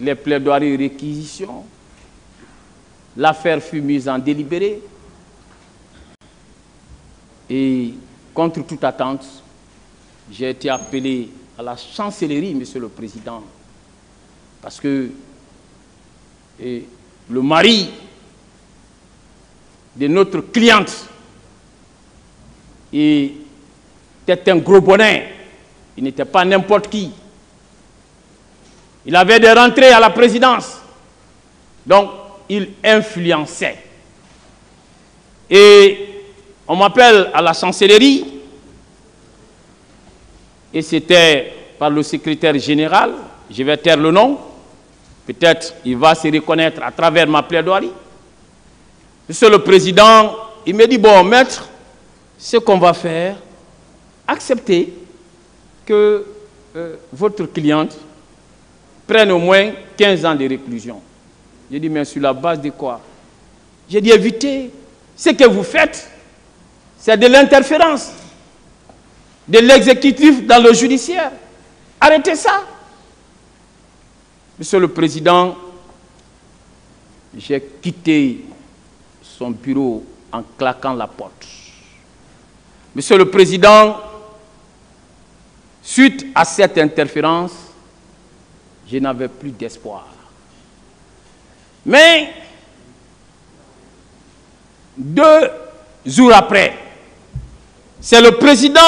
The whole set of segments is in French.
les plaidoiries réquisitions. L'affaire fut mise en délibéré. Et contre toute attente, j'ai été appelé à la chancellerie, Monsieur le Président, parce que le mari de notre cliente était un gros bonnet. Il n'était pas n'importe qui. Il avait des rentrées à la présidence. Donc, il influençait. Et on m'appelle à la chancellerie. Et c'était par le secrétaire général. Je vais taire le nom. Peut-être il va se reconnaître à travers ma plaidoirie. Monsieur le Président, il me dit, bon, maître, ce qu'on va faire, acceptez que votre cliente prenne au moins 15 ans de réclusion. J'ai dit, mais sur la base de quoi? J'ai dit, évitez. Ce que vous faites, c'est de l'interférence de l'exécutif dans le judiciaire. Arrêtez ça. Monsieur le Président, j'ai quitté son bureau en claquant la porte. Monsieur le Président, suite à cette interférence, je n'avais plus d'espoir. Mais 2 jours après, c'est le président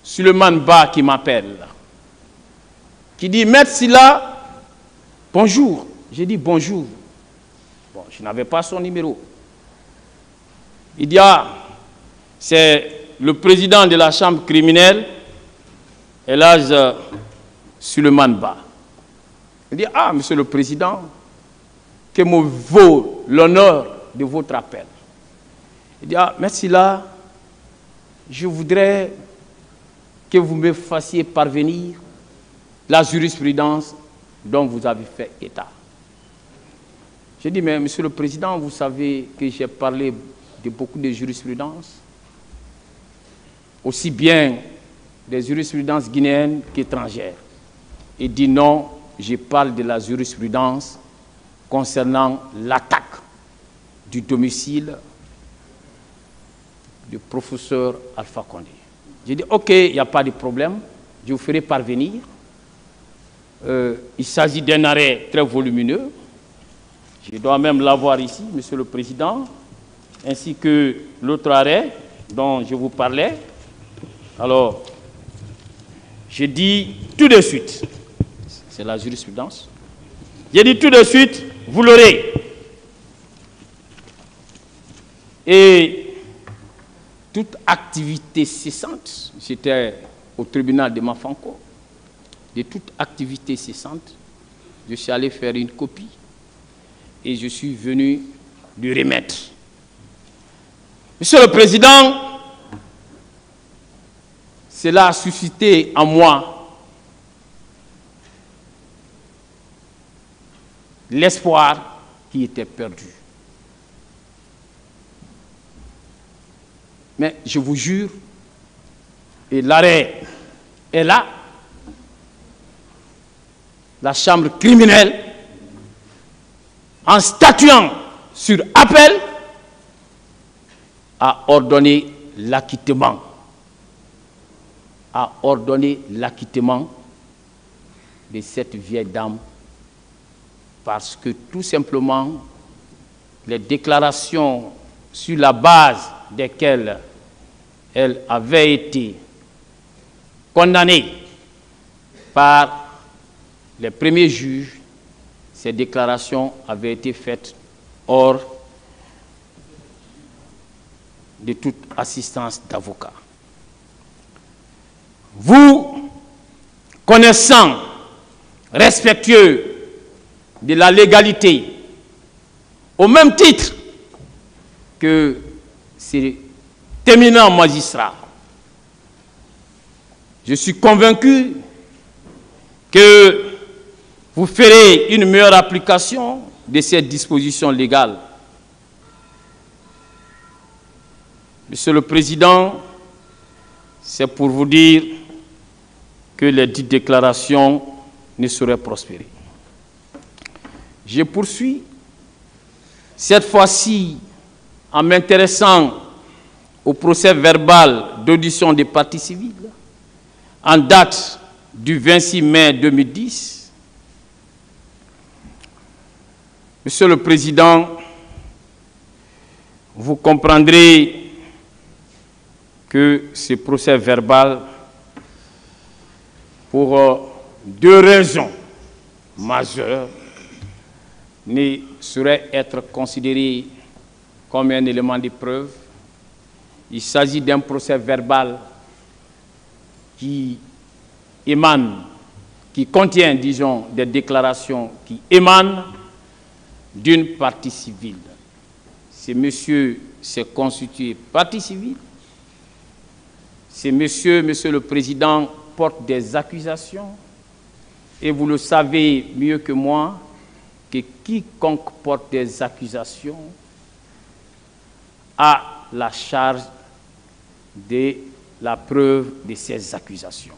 Suleiman Ba qui m'appelle, qui dit, Maître Sylla, bonjour. J'ai dit bonjour. Bon, je n'avais pas son numéro. Il dit, ah, c'est le président de la chambre criminelle, Elhadj Suleiman Ba. Il dit, ah, Monsieur le Président, que me vaut l'honneur de votre appel. Il dit, ah, merci là, je voudrais que vous me fassiez parvenir la jurisprudence dont vous avez fait état. J'ai dit, mais Monsieur le Président, vous savez que j'ai parlé de beaucoup de jurisprudences, aussi bien des jurisprudences guinéennes qu'étrangères. Il dit non, je parle de la jurisprudence concernant l'attaque du domicile du professeur Alpha Condé. J'ai dit, ok, il n'y a pas de problème, je vous ferai parvenir. Il s'agit d'un arrêt très volumineux. Je dois même l'avoir ici, Monsieur le Président, ainsi que l'autre arrêt dont je vous parlais. Alors, je dis tout de suite, c'est la jurisprudence, j'ai dit tout de suite, vous l'aurez. Et toute activité cessante, j'étais au tribunal de Mafanko, de toute activité cessante, je suis allé faire une copie et je suis venu lui remettre. Monsieur le Président, cela a suscité en moi l'espoir qui était perdu. Mais je vous jure, et l'arrêt est là, la chambre criminelle, en statuant sur appel, a ordonné l'acquittement. A ordonné l'acquittement de cette vieille dame parce que tout simplement les déclarations sur la base desquelles elle avait été condamnée par les premiers juges, ces déclarations avaient été faites hors de toute assistance d'avocat. Vous, connaissant, respectueux de la légalité, au même titre que ces éminents magistrats, je suis convaincu que vous ferez une meilleure application de cette disposition légale. Monsieur le Président, c'est pour vous dire que les dites déclarations ne saurait prospérer. Je poursuis, cette fois-ci en m'intéressant au procès verbal d'audition des parties civiles en date du 26 mai 2010. Monsieur le Président, vous comprendrez que ce procès verbal, pour deux raisons majeures, ne saurait être considéré comme un élément de preuve. Il s'agit d'un procès verbal qui émane, qui contient, disons, des déclarations qui émanent d'une partie civile. Ce monsieur s'est constitué partie civile. Ce monsieur le Président, porte des accusations. Et vous le savez mieux que moi, que quiconque porte des accusations a la charge de la preuve de ces accusations.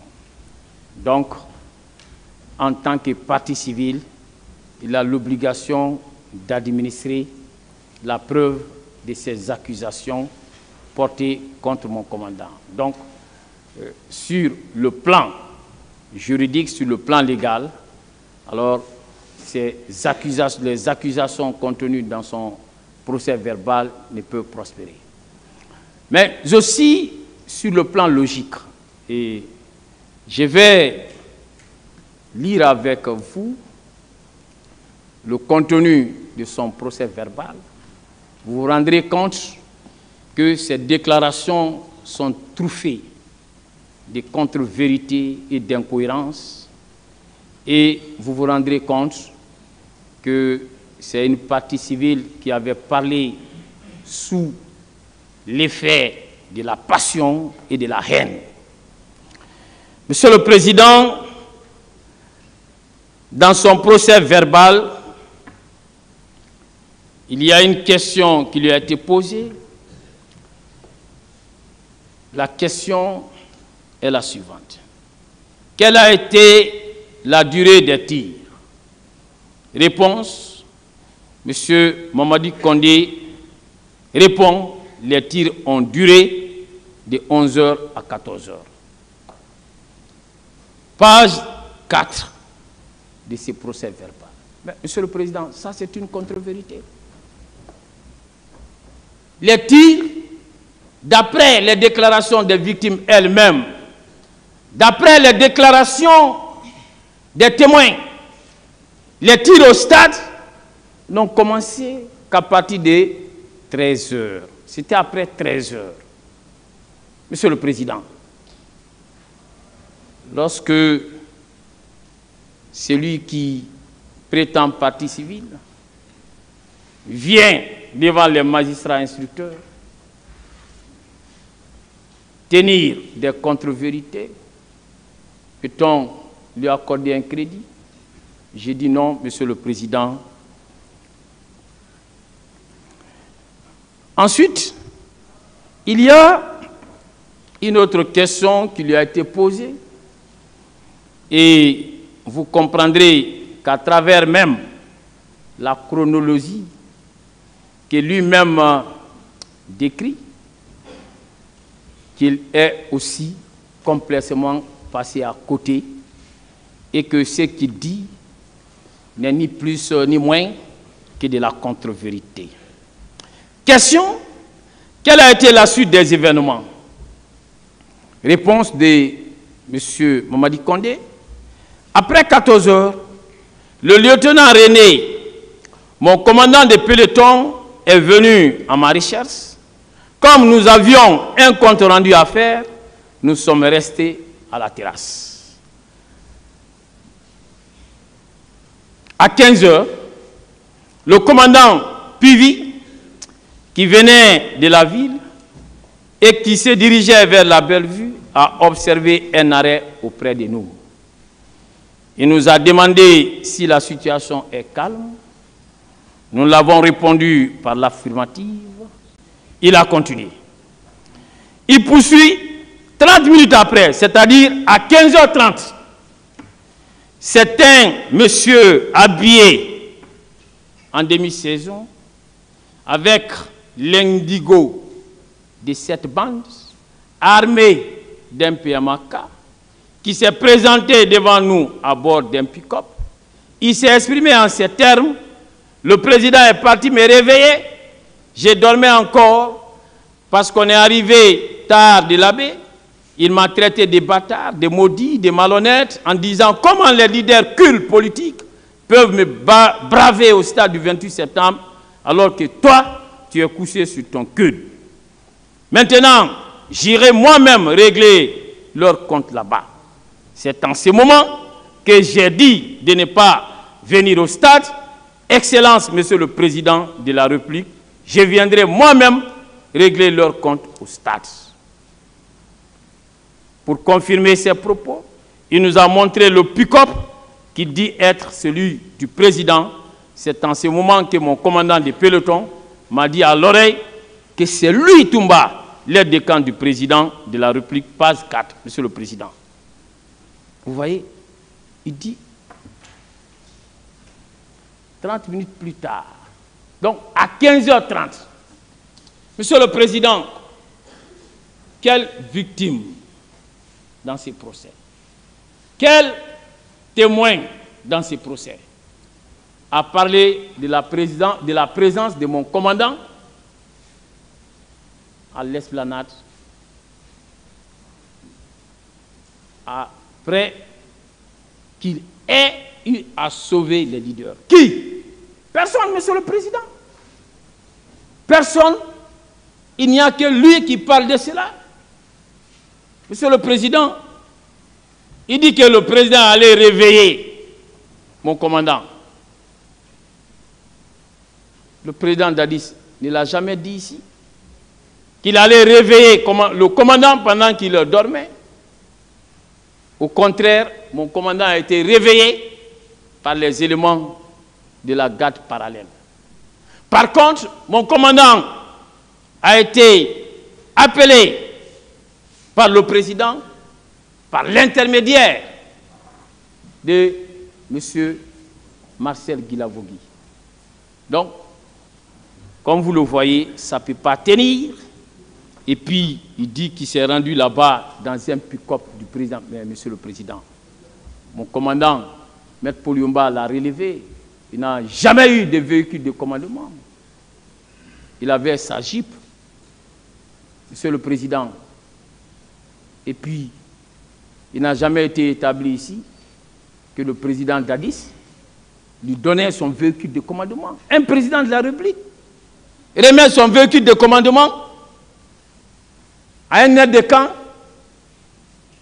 Donc, en tant que partie civile, il a l'obligation d'administrer la preuve de ces accusations portées contre mon commandant. Donc, sur le plan juridique, sur le plan légal, alors les accusations contenues dans son procès verbal ne peuvent prospérer. Mais aussi sur le plan logique, et je vais lire avec vous le contenu de son procès verbal. Vous vous rendrez compte que ces déclarations sont truffées de contre-vérités et d'incohérences, et vous vous rendrez compte que c'est une partie civile qui avait parlé sous l'effet de la passion et de la haine. Monsieur le Président, dans son procès verbal, il y a une question qui lui a été posée. La question est la suivante. Quelle a été la durée des tirs? Réponse, M. Mamadi Condé répond, les tirs ont duré de 11h à 14h. Page 4 de ce procès verbal. Mais, Monsieur le Président, ça c'est une contre-vérité. Les tirs, d'après les déclarations des victimes elles-mêmes, d'après les déclarations des témoins, les tirs au stade n'ont commencé qu'à partir de 13h. C'était après 13h. Monsieur le Président, lorsque celui qui prétend partie civile vient devant les magistrats instructeurs tenir des contre-vérités, peut-on lui accorder un crédit? J'ai dit non, Monsieur le Président. Ensuite, il y a une autre question qui lui a été posée, et vous comprendrez qu'à travers même la chronologie que lui-même décrit, qu'il est aussi complètement passé à côté et que ce qu'il dit n'est ni plus ni moins que de la contre-vérité. Question, quelle a été la suite des événements? Réponse de M. Mamadi Condé. Après 14 heures, le lieutenant René, mon commandant de peloton, est venu à ma recherche. Comme nous avions un compte rendu à faire, nous sommes restés à la terrasse. À 15 heures, le commandant Pivi, qui venait de la ville et qui se dirigeait vers la Bellevue, a observé un arrêt auprès de nous. Il nous a demandé si la situation est calme. Nous l'avons répondu par l'affirmative. Il a continué. Il poursuit 30 minutes après, c'est-à-dire à 15h30. C'est un monsieur habillé en demi-saison avec l'indigo de cette bande, armé d'un PMAK, qui s'est présenté devant nous à bord d'un pick-up. Il s'est exprimé en ces termes. Le président est parti me réveiller. J'ai dormi encore parce qu'on est arrivé tard de la baie. Il m'a traité de bâtard, de maudit, de malhonnête, en disant comment les leaders cultes politiques peuvent me braver au stade du 28 septembre alors que toi, tu es couché sur ton cul. Maintenant, j'irai moi-même régler leur compte là-bas. C'est en ce moment que j'ai dit de ne pas venir au stade. Excellence, Monsieur le Président de la République, je viendrai moi-même régler leur compte au stade. Pour confirmer ses propos, il nous a montré le pick-up qui dit être celui du président. C'est en ce moment que mon commandant de peloton m'a dit à l'oreille que c'est lui, Toumba, l'aide de camp du président de la République, page 4, Monsieur le Président. Vous voyez, il dit 30 minutes plus tard, donc à 15h30, Monsieur le Président, quelle victime dans ces procès? Quel témoin dans ces procès a parlé de la présence de mon commandant à l'esplanade après qu'il ait eu à sauver les leaders? Qui? Personne, Monsieur le Président. Personne. Il n'y a que lui qui parle de cela. Monsieur le Président, il dit que le président allait réveiller mon commandant. Le président Dadis ne l'a jamais dit ici. Qu'il allait réveiller le commandant pendant qu'il dormait. Au contraire, mon commandant a été réveillé par les éléments de la garde parallèle. Par contre, mon commandant a été appelé par le président, par l'intermédiaire de M. Marcel Guilavogui. Donc, comme vous le voyez, ça ne peut pas tenir. Et puis, il dit qu'il s'est rendu là-bas dans un pick-up du président. Mais, Monsieur le Président, mon commandant, M. Poliomba, l'a relevé. Il n'a jamais eu de véhicule de commandement. Il avait sa Jeep, Monsieur le Président. Et puis, il n'a jamais été établi ici que le président Dadis lui donnait son véhicule de commandement. Un président de la République remet son véhicule de commandement à un aide de camp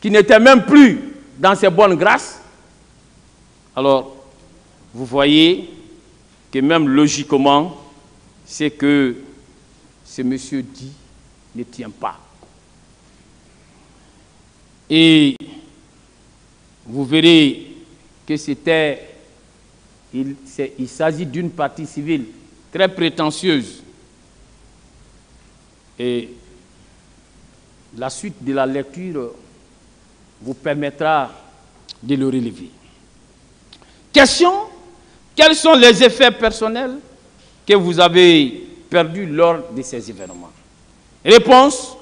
qui n'était même plus dans ses bonnes grâces. Alors, vous voyez que même logiquement, c'est que ce monsieur dit ne tient pas. Et vous verrez que il s'agit d'une partie civile très prétentieuse. Et la suite de la lecture vous permettra de le relever. Question: quels sont les effets personnels que vous avez perdus lors de ces événements? Réponse: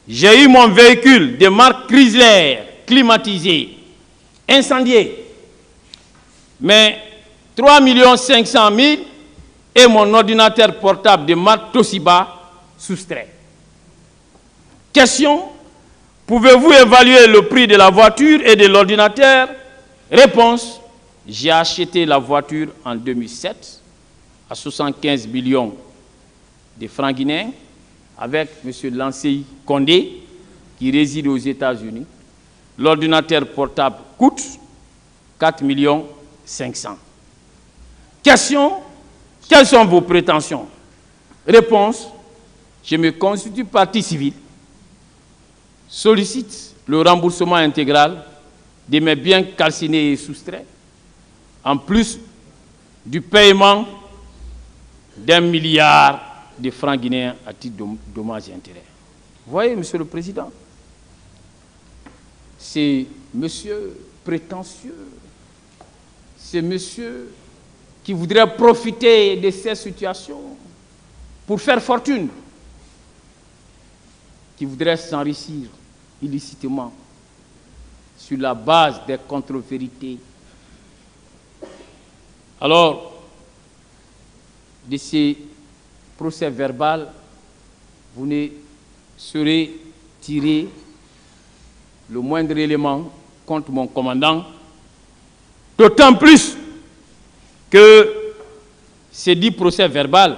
j'ai eu mon véhicule de marque Chrysler climatisé, incendié, mais 3 500 000 et mon ordinateur portable de marque Toshiba soustrait. Question: pouvez-vous évaluer le prix de la voiture et de l'ordinateur? Réponse: j'ai acheté la voiture en 2007 à 75 millions de francs guinéens avec M. Lansei Condé qui réside aux États-Unis. L'ordinateur portable coûte 4 500 000. Question: quelles sont vos prétentions? Réponse: je me constitue partie civile, sollicite le remboursement intégral de mes biens calcinés et soustraits, en plus du paiement d'1 milliard de francs guinéens à titre de dommages et intérêts. Vous voyez, Monsieur le Président, c'est monsieur prétentieux c'est monsieur qui voudrait profiter de ces situations pour faire fortune, qui voudrait s'enrichir illicitement sur la base des contre-vérités. Alors, de ces procès verbaux, vous ne saurez tirer le moindre élément contre mon commandant, d'autant plus que ces 10 procès verbaux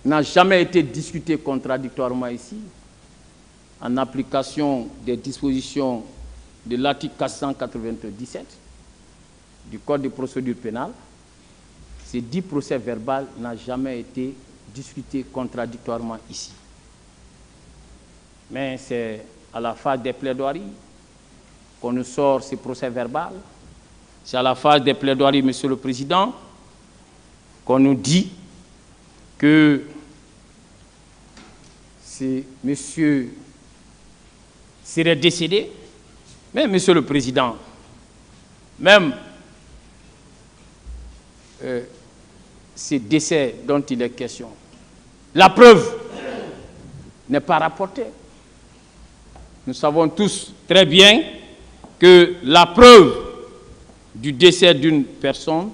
n'ont jamais été discutés contradictoirement ici, en application des dispositions de l'article 497 du Code de procédure pénale. Ces 10 procès verbaux n'ont jamais été discutés contradictoirement ici. Mais c'est à la phase des plaidoiries qu'on nous sort ces procès verbaux. C'est à la phase des plaidoiries, Monsieur le Président, qu'on nous dit que c'est monsieur serait décédé. Mais Monsieur le Président, même ces décès dont il est question, la preuve n'est pas rapportée. Nous savons tous très bien que la preuve du décès d'une personne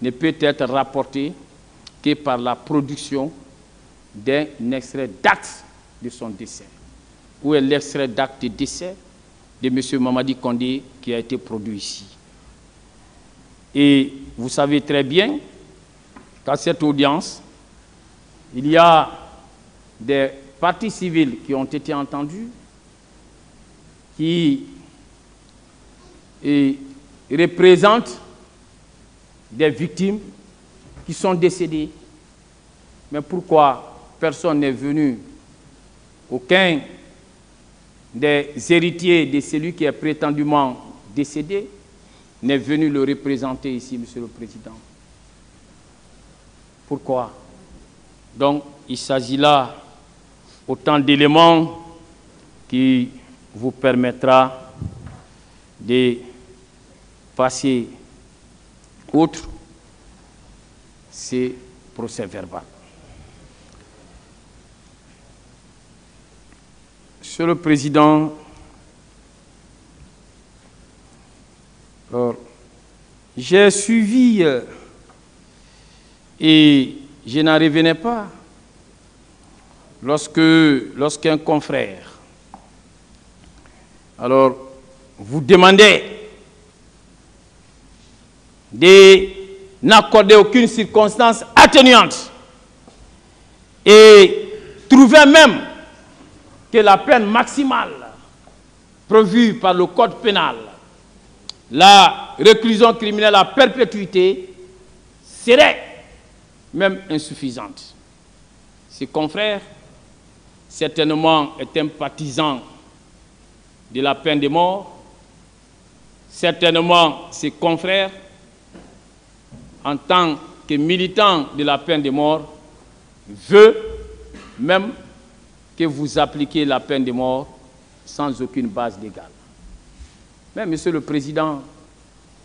ne peut être rapportée que par la production d'un extrait d'acte de son décès. Où est l'extrait d'acte de décès de M. Mamadi Condé qui a été produit ici? Et vous savez très bien qu'à cette audience, il y a des parties civiles qui ont été entendues, qui représentent des victimes qui sont décédées. Mais pourquoi personne n'est venu, aucun des héritiers de celui qui est prétendument décédé n'est venu le représenter ici, Monsieur le Président? Pourquoi? Donc, il s'agit là autant d'éléments qui vous permettra de passer outre ces procès verbaux. Monsieur le Président, j'ai suivi et je n'en revenais pas lorsqu'un confrère vous demandait de n'accorder aucune circonstance atténuante et trouvait même que la peine maximale prévue par le Code pénal, la réclusion criminelle à perpétuité, serait même insuffisante. Ses confrères, certainement, est un partisan de la peine de mort. Certainement, ses confrères, en tant que militants de la peine de mort, veut même que vous appliquiez la peine de mort sans aucune base légale. Mais, Monsieur le Président,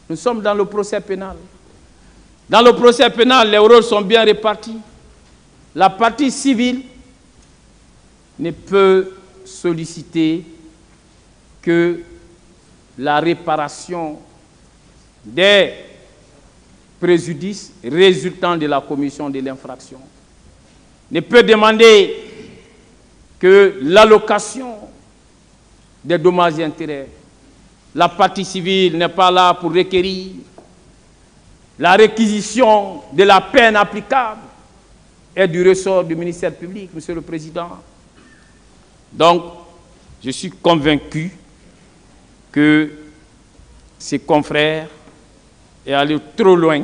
nous sommes dans le procès pénal. Dans le procès pénal, les rôles sont bien répartis. La partie civile ne peut solliciter que la réparation des préjudices résultant de la commission de l'infraction, ne peut demander que l'allocation des dommages et intérêts. La partie civile n'est pas là pour requérir la réquisition de la peine applicable et du ressort du ministère public, Monsieur le Président. Donc, je suis convaincu que ses confrères est allé trop loin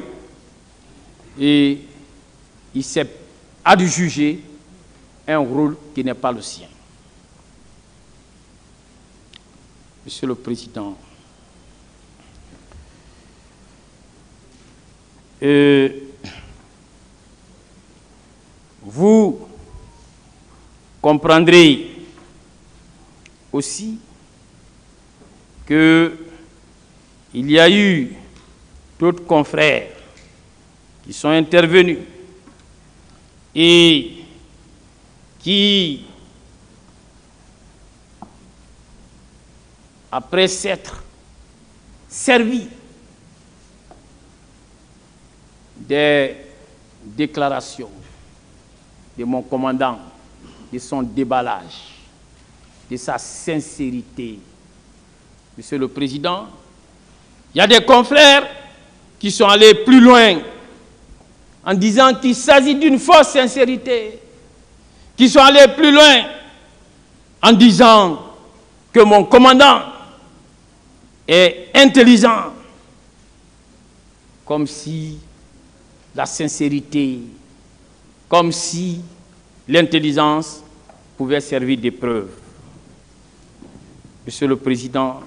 et il s'est adjugé un rôle qui n'est pas le sien. Monsieur le Président, vous comprendrez aussi qu'il y a eu d'autres confrères qui sont intervenus et qui, après s'être servis des déclarations de mon commandant, de son déballage, de sa sincérité, Monsieur le Président, il y a des confrères qui sont allés plus loin en disant qu'il s'agit d'une fausse sincérité, qui sont allés plus loin en disant que mon commandant est intelligent, comme si la sincérité, comme si l'intelligence pouvait servir d'épreuve. Monsieur le Président,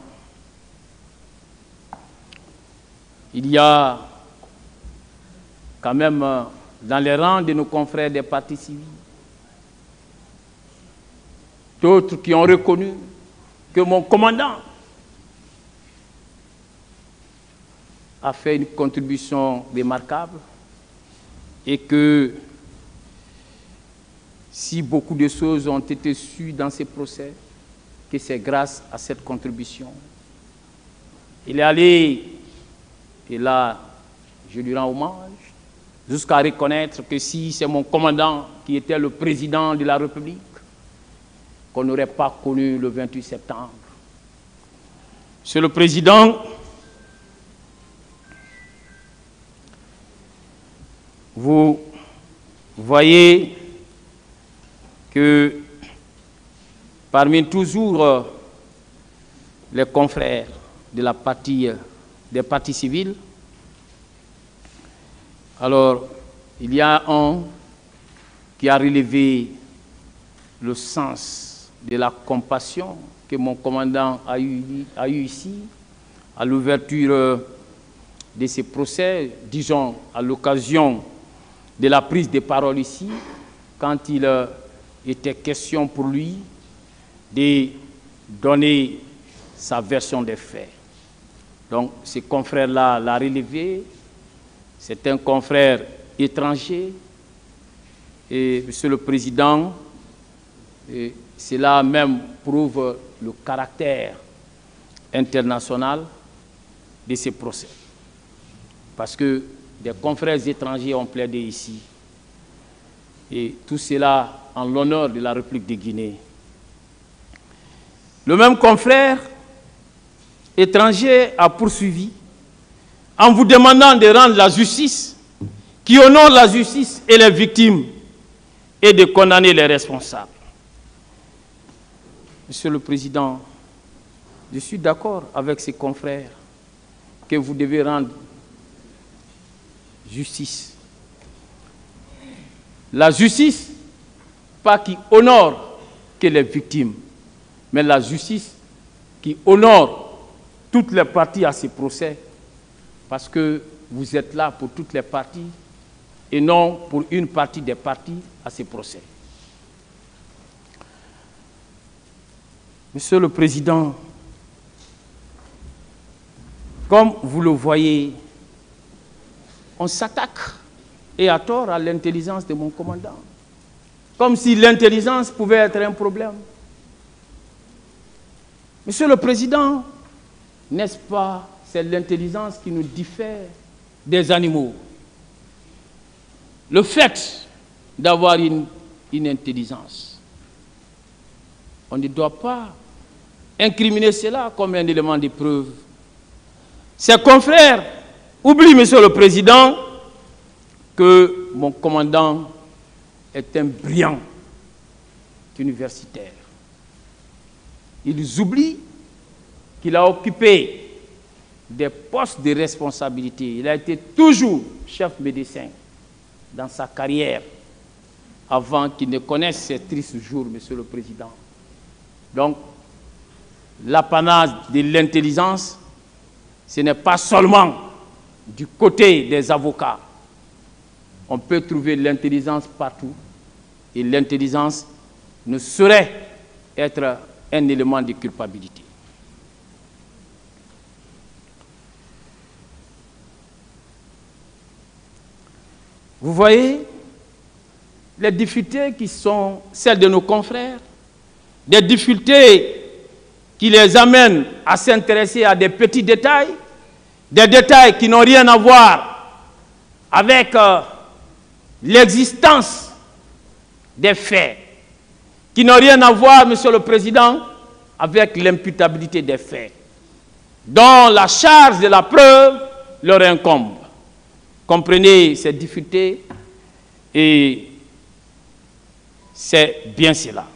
il y a quand même dans les rangs de nos confrères des partis civils d'autres qui ont reconnu que mon commandant a fait une contribution remarquable et que si beaucoup de choses ont été sues dans ces procès, que c'est grâce à cette contribution. Il est allé, et là je lui rends hommage, jusqu'à reconnaître que si c'est mon commandant qui était le président de la République, qu'on n'aurait pas connu le 28 septembre. Monsieur le Président, vous voyez que parmi toujours les confrères de la partie, des partis civils, alors il y a un qui a relevé le sens de la compassion que mon commandant a eu ici à l'ouverture de ces procès, disons à l'occasion de la prise de parole ici, quand il était question pour lui de donner sa version des faits. Donc, ce confrère-là l'a relevé. C'est un confrère étranger. Et, Monsieur le Président, cela même prouve le caractère international de ces procès. Parce que des confrères étrangers ont plaidé ici. Et tout cela en l'honneur de la République de Guinée. Le même confrère étranger a poursuivi en vous demandant de rendre la justice qui honore la justice et les victimes et de condamner les responsables. Monsieur le Président, je suis d'accord avec ses confrères que vous devez rendre justice. La justice, pas qui honore que les victimes, mais la justice qui honore toutes les parties à ces procès, parce que vous êtes là pour toutes les parties et non pour une partie des parties à ces procès. Monsieur le Président, comme vous le voyez, on s'attaque, et à tort, à l'intelligence de mon commandant. Comme si l'intelligence pouvait être un problème. Monsieur le Président, n'est-ce pas, c'est l'intelligence qui nous diffère des animaux. Le fait d'avoir une intelligence, on ne doit pas incriminer cela comme un élément de preuve. Ses confrères oublient, Monsieur le Président, que mon commandant est un brillant universitaire. Ils oublient qu'il a occupé des postes de responsabilité. Il a été toujours chef médecin dans sa carrière avant qu'il ne connaisse ces tristes jours, Monsieur le Président. Donc, l'apanage de l'intelligence, ce n'est pas seulement du côté des avocats. On peut trouver l'intelligence partout et l'intelligence ne saurait être un élément de culpabilité. Vous voyez les difficultés qui sont celles de nos confrères, des difficultés qui les amènent à s'intéresser à des petits détails, des détails qui n'ont rien à voir avec l'existence des faits, qui n'ont rien à voir, Monsieur le Président, avec l'imputabilité des faits, dont la charge de la preuve leur incombe. Comprenez ces difficultés et c'est bien cela.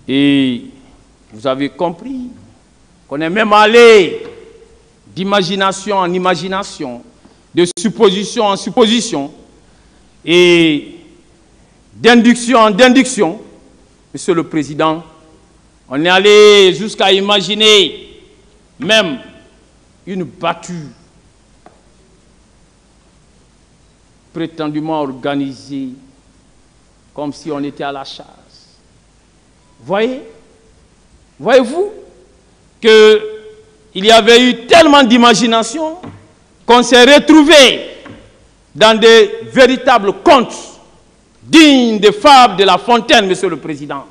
Et vous avez compris qu'on est même allé d'imagination en imagination, de supposition en supposition et d'induction en induction. Monsieur le Président, on est allé jusqu'à imaginer même une battue prétendument organisée comme si on était à la chasse. Voyez-vous qu'il y avait eu tellement d'imagination qu'on s'est retrouvé dans des véritables contes dignes des fables de La Fontaine, Monsieur le Président.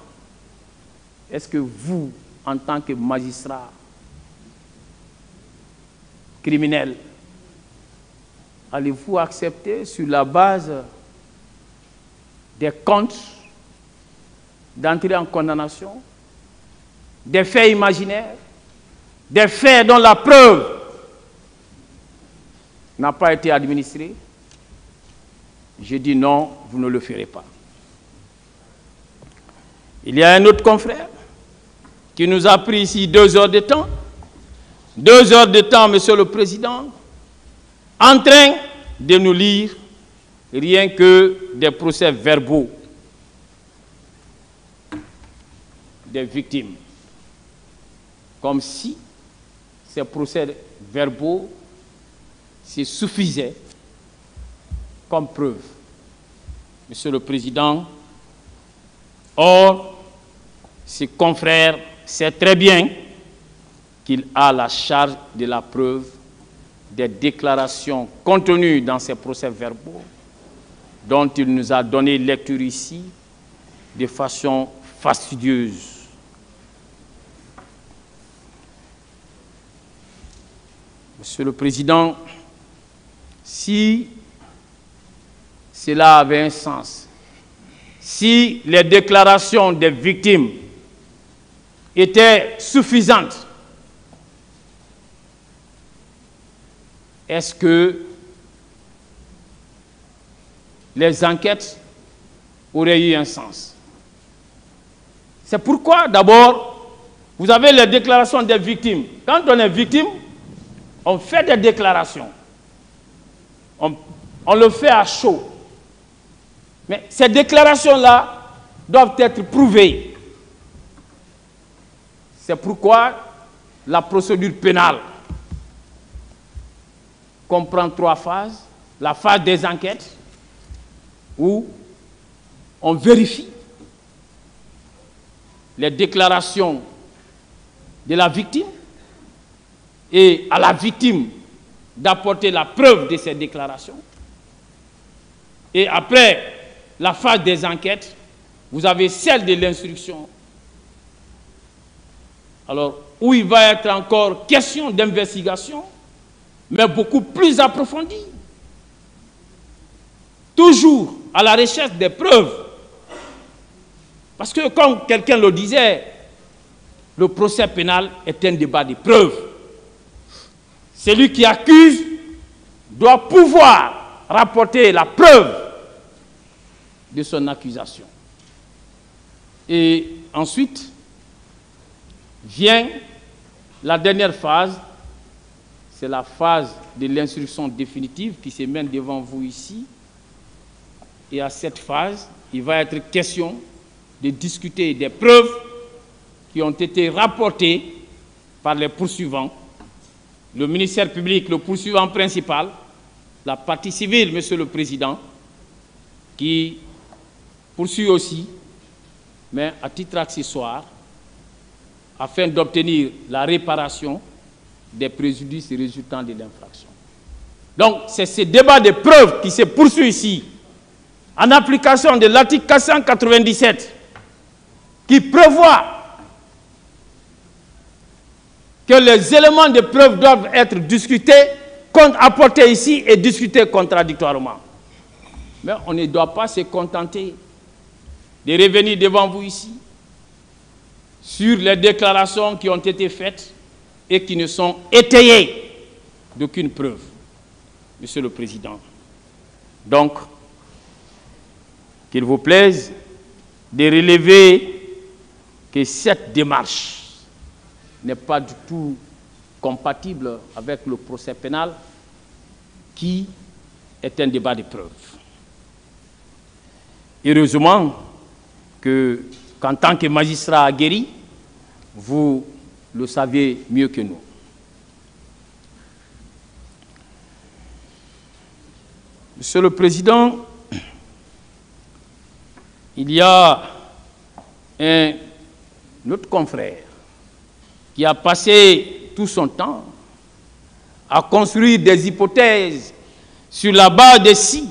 Est-ce que vous, en tant que magistrat criminel, allez-vous accepter sur la base des contes d'entrer en condamnation, des faits imaginaires, des faits dont la preuve n'a pas été administrée? Je dis non, vous ne le ferez pas. Il y a un autre confrère qui nous a pris ici 2 heures de temps. 2 heures de temps, Monsieur le Président, en train de nous lire rien que des procès-verbaux des victimes. Comme si ces procès-verbaux se suffisaient comme preuve. Monsieur le Président, or, ce confrère sait très bien qu'il a la charge de la preuve des déclarations contenues dans ces procès-verbaux dont il nous a donné lecture ici de façon fastidieuse. Monsieur le Président, si cela avait un sens, si les déclarations des victimes étaient suffisantes, est-ce que les enquêtes auraient eu un sens? C'est pourquoi, d'abord, vous avez les déclarations des victimes. Quand on est victime, on fait des déclarations. On le fait à chaud. Mais ces déclarations-là doivent être prouvées. C'est pourquoi la procédure pénale comprend 3 phases. La phase des enquêtes, où on vérifie les déclarations de la victime et à la victime d'apporter la preuve de ces déclarations. Et après la phase des enquêtes, vous avez celle de l'instruction. Alors, où il va être encore question d'investigation, mais beaucoup plus approfondie. Toujours à la recherche des preuves. Parce que, comme quelqu'un le disait, le procès pénal est un débat de preuves. Celui qui accuse doit pouvoir rapporter la preuve de son accusation. Et ensuite vient la dernière phase, c'est la phase de l'instruction définitive qui se mène devant vous ici. Et à cette phase, il va être question de discuter des preuves qui ont été rapportées par les poursuivants, le ministère public, le poursuivant principal, la partie civile, Monsieur le Président, qui poursuit aussi, mais à titre accessoire, afin d'obtenir la réparation des préjudices résultant de l'infraction. Donc, c'est ce débat de preuves qui se poursuit ici, en application de l'article 497, qui prévoit que les éléments de preuve doivent être discutés, apportés ici et discutés contradictoirement. Mais on ne doit pas se contenter de revenir devant vous ici sur les déclarations qui ont été faites et qui ne sont étayées d'aucune preuve, Monsieur le Président. Donc, qu'il vous plaise de relever que cette démarche n'est pas du tout compatible avec le procès pénal qui est un débat de preuves. Heureusement qu'en tant que magistrat aguerri, vous le savez mieux que nous. Monsieur le Président, il y a un autre confrère qui a passé tout son temps à construire des hypothèses sur la base de si,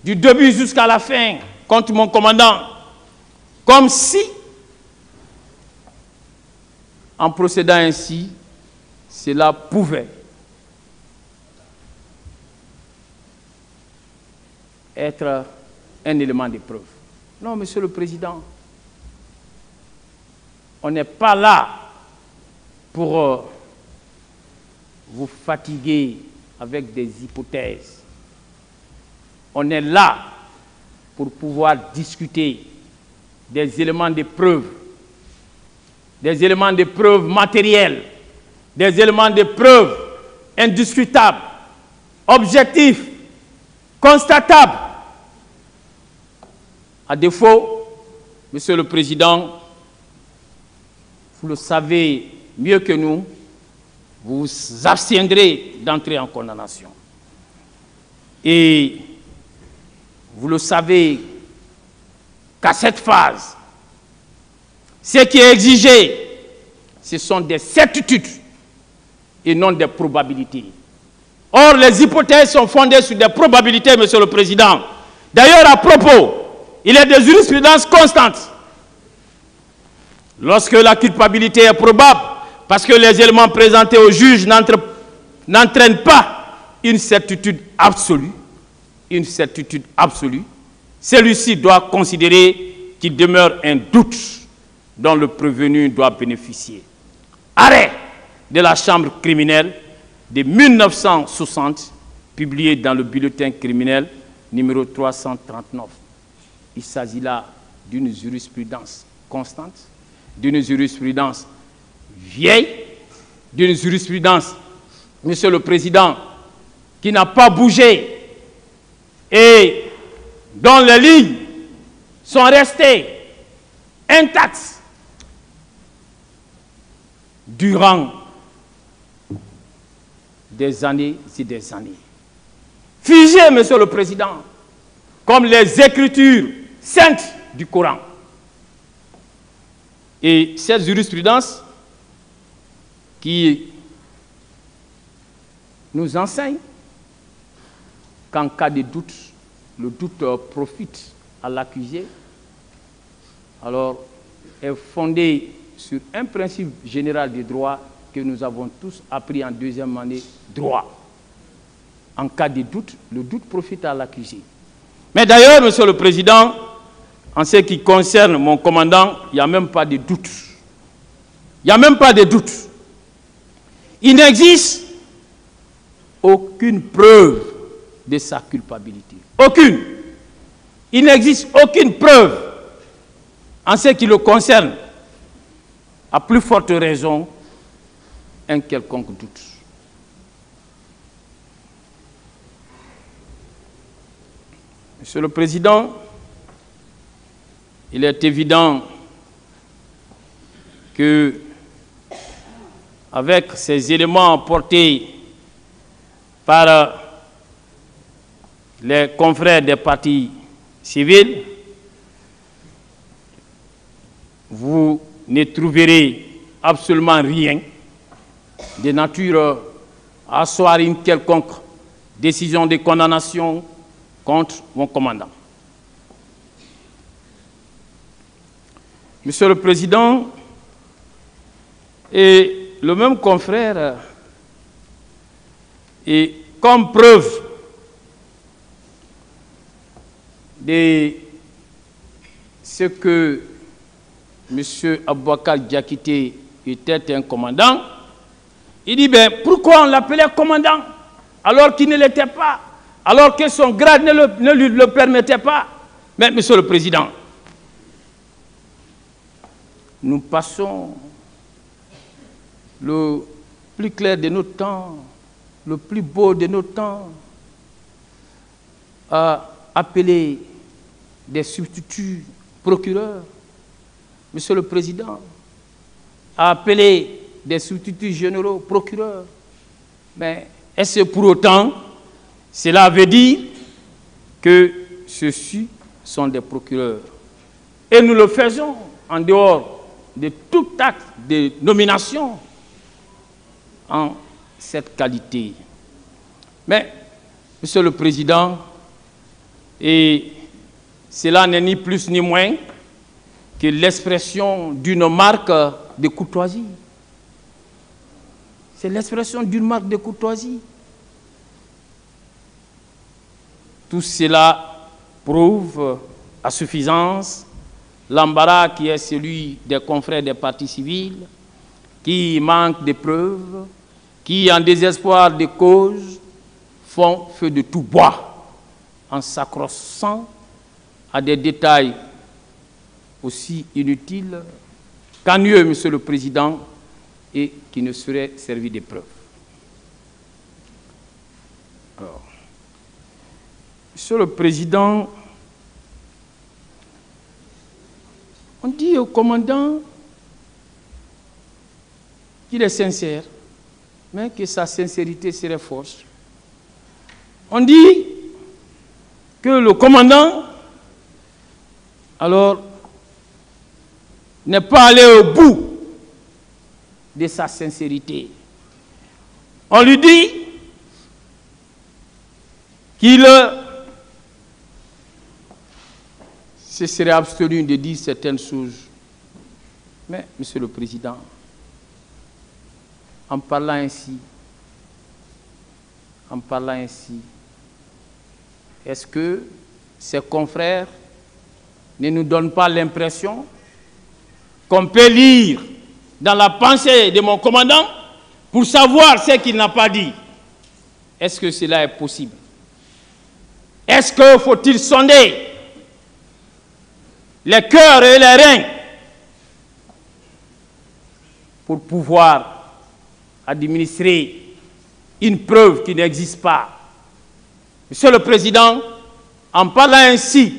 du début jusqu'à la fin, contre mon commandant, comme si, en procédant ainsi, cela pouvait être un élément de preuve. Non, Monsieur le Président, on n'est pas là pour vous fatiguer avec des hypothèses. On est là pour pouvoir discuter des éléments de preuve matériels, des éléments de preuve indiscutables, objectifs, constatables. À défaut, Monsieur le Président, vous le savez mieux que nous, vous vous abstiendrez d'entrer en condamnation. Et vous le savez qu'à cette phase, ce qui est exigé, ce sont des certitudes et non des probabilités. Or, les hypothèses sont fondées sur des probabilités, Monsieur le Président. D'ailleurs, à propos, il y a des jurisprudences constantes. Lorsque la culpabilité est probable, parce que les éléments présentés au juge n'entraînent pas une certitude absolue, celui-ci doit considérer qu'il demeure un doute dont le prévenu doit bénéficier. Arrêt de la Chambre criminelle de 1960, publié dans le bulletin criminel numéro 339. Il s'agit là d'une jurisprudence constante, d'une jurisprudence vieille, d'une jurisprudence, Monsieur le Président, qui n'a pas bougé et dont les lignes sont restées intactes durant des années et des années. Figées, Monsieur le Président, comme les écritures saintes du Coran. Et cette jurisprudence qui nous enseigne qu'en cas de doute, le doute profite à l'accusé, alors est fondée sur un principe général du droit que nous avons tous appris en deuxième année, droit. En cas de doute, le doute profite à l'accusé. Mais d'ailleurs, Monsieur le Président, en ce qui concerne mon commandant, il n'y a même pas de doute. Il n'y a même pas de doute. Il n'existe aucune preuve de sa culpabilité. Aucune. Il n'existe aucune preuve en ce qui le concerne. À plus forte raison, un quelconque doute. Monsieur le Président, il est évident que, avec ces éléments apportés par les confrères des partis civils, vous ne trouverez absolument rien de nature à asseoir une quelconque décision de condamnation contre mon commandant. Monsieur le Président, et le même confrère, et comme preuve de ce que M. Aboubakar Diakité était un commandant, il dit, ben, pourquoi on l'appelait commandant alors qu'il ne l'était pas, alors que son grade ne lui le permettait pas? Mais, Monsieur le Président, nous passons le plus clair de notre temps, le plus beau de notre temps, à appeler des substituts procureurs, Monsieur le Président, à appeler des substituts généraux procureurs. Mais est-ce que pour autant, cela veut dire que ceux-ci sont des procureurs? Et nous le faisons en dehors de tout acte de nomination en cette qualité. Mais, Monsieur le Président, et cela n'est ni plus ni moins que l'expression d'une marque de courtoisie. C'est l'expression d'une marque de courtoisie. Tout cela prouve à suffisance l'embarras qui est celui des confrères des partis civils, qui manquent de preuves, qui, en désespoir de cause, font feu de tout bois, en s'accrochant à des détails aussi inutiles qu'ennuyeux, Monsieur le Président, et qui ne seraient servis de preuves. Alors, Monsieur le Président, on dit au commandant qu'il est sincère, mais que sa sincérité serait fausse. On dit que le commandant, alors, n'est pas allé au bout de sa sincérité. On lui dit qu'il se serait abstenu de dire certaines choses. Mais, Monsieur le Président, en parlant ainsi, est-ce que ses confrères ne nous donnent pas l'impression qu'on peut lire dans la pensée de mon commandant pour savoir ce qu'il n'a pas dit? Est-ce que cela est possible? Est-ce que faut-il sonder les cœurs et les reins pour pouvoir administrer une preuve qui n'existe pas? Monsieur le Président, en parlant ainsi,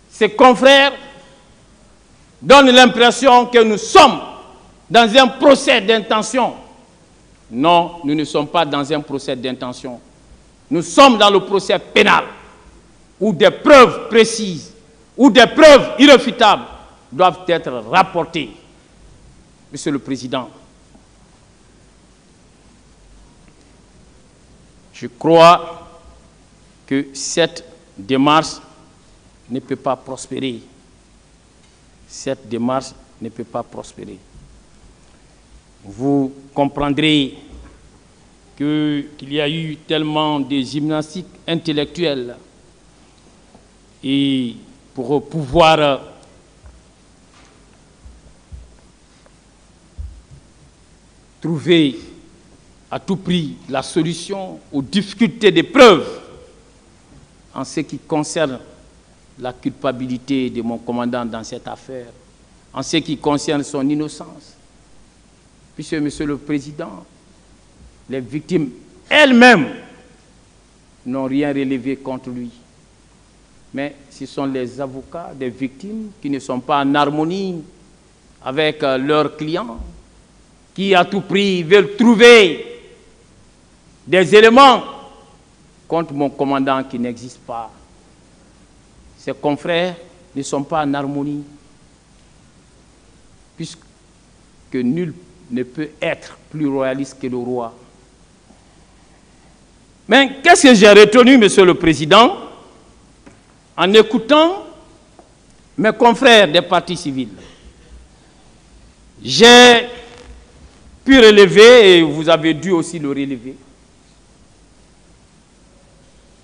ses confrères donnent l'impression que nous sommes dans un procès d'intention. Non, nous ne sommes pas dans un procès d'intention. Nous sommes dans le procès pénal, où des preuves précises, où des preuves irréfutables doivent être rapportées. Monsieur le Président, je crois que cette démarche ne peut pas prospérer. Cette démarche ne peut pas prospérer. Vous comprendrez qu'il y a eu tellement de gymnastique intellectuelle et pour pouvoir trouver à tout prix la solution aux difficultés des preuves en ce qui concerne la culpabilité de mon commandant dans cette affaire, en ce qui concerne son innocence. Puisque, Monsieur le Président, les victimes elles-mêmes n'ont rien relevé contre lui. Mais ce sont les avocats des victimes qui ne sont pas en harmonie avec leurs clients, qui à tout prix veulent trouver des éléments contre mon commandant qui n'existent pas. Ses confrères ne sont pas en harmonie, puisque nul ne peut être plus royaliste que le roi. Mais qu'est-ce que j'ai retenu, Monsieur le Président, en écoutant mes confrères des partis civils? J'ai pu relever, et vous avez dû aussi le relever,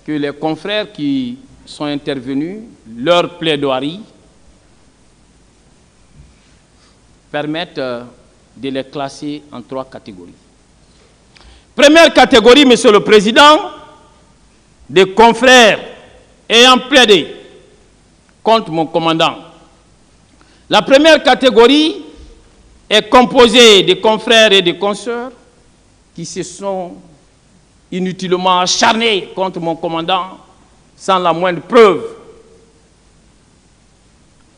que les confrères qui sont intervenus, leur plaidoirie permettent de les classer en 3 catégories. Première catégorie, Monsieur le Président, des confrères ayant plaidé contre mon commandant. La première catégorie est composée de confrères et de consoeurs qui se sont inutilement acharnés contre mon commandant sans la moindre preuve,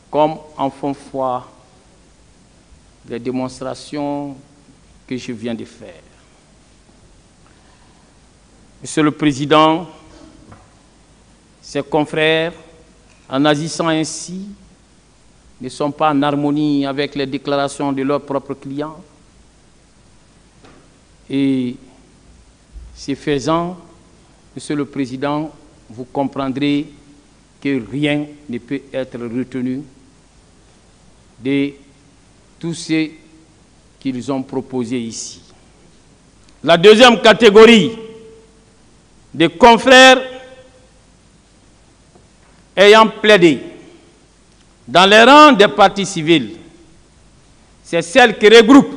comme en font foi les démonstrations que je viens de faire. Monsieur le Président, ses confrères, en agissant ainsi, ne sont pas en harmonie avec les déclarations de leurs propres clients. Et ce faisant, Monsieur le Président, vous comprendrez que rien ne peut être retenu de tout ce qu'ils ont proposé ici. La deuxième catégorie des confrères ayant plaidé dans les rangs des partis civils, c'est celle qui regroupe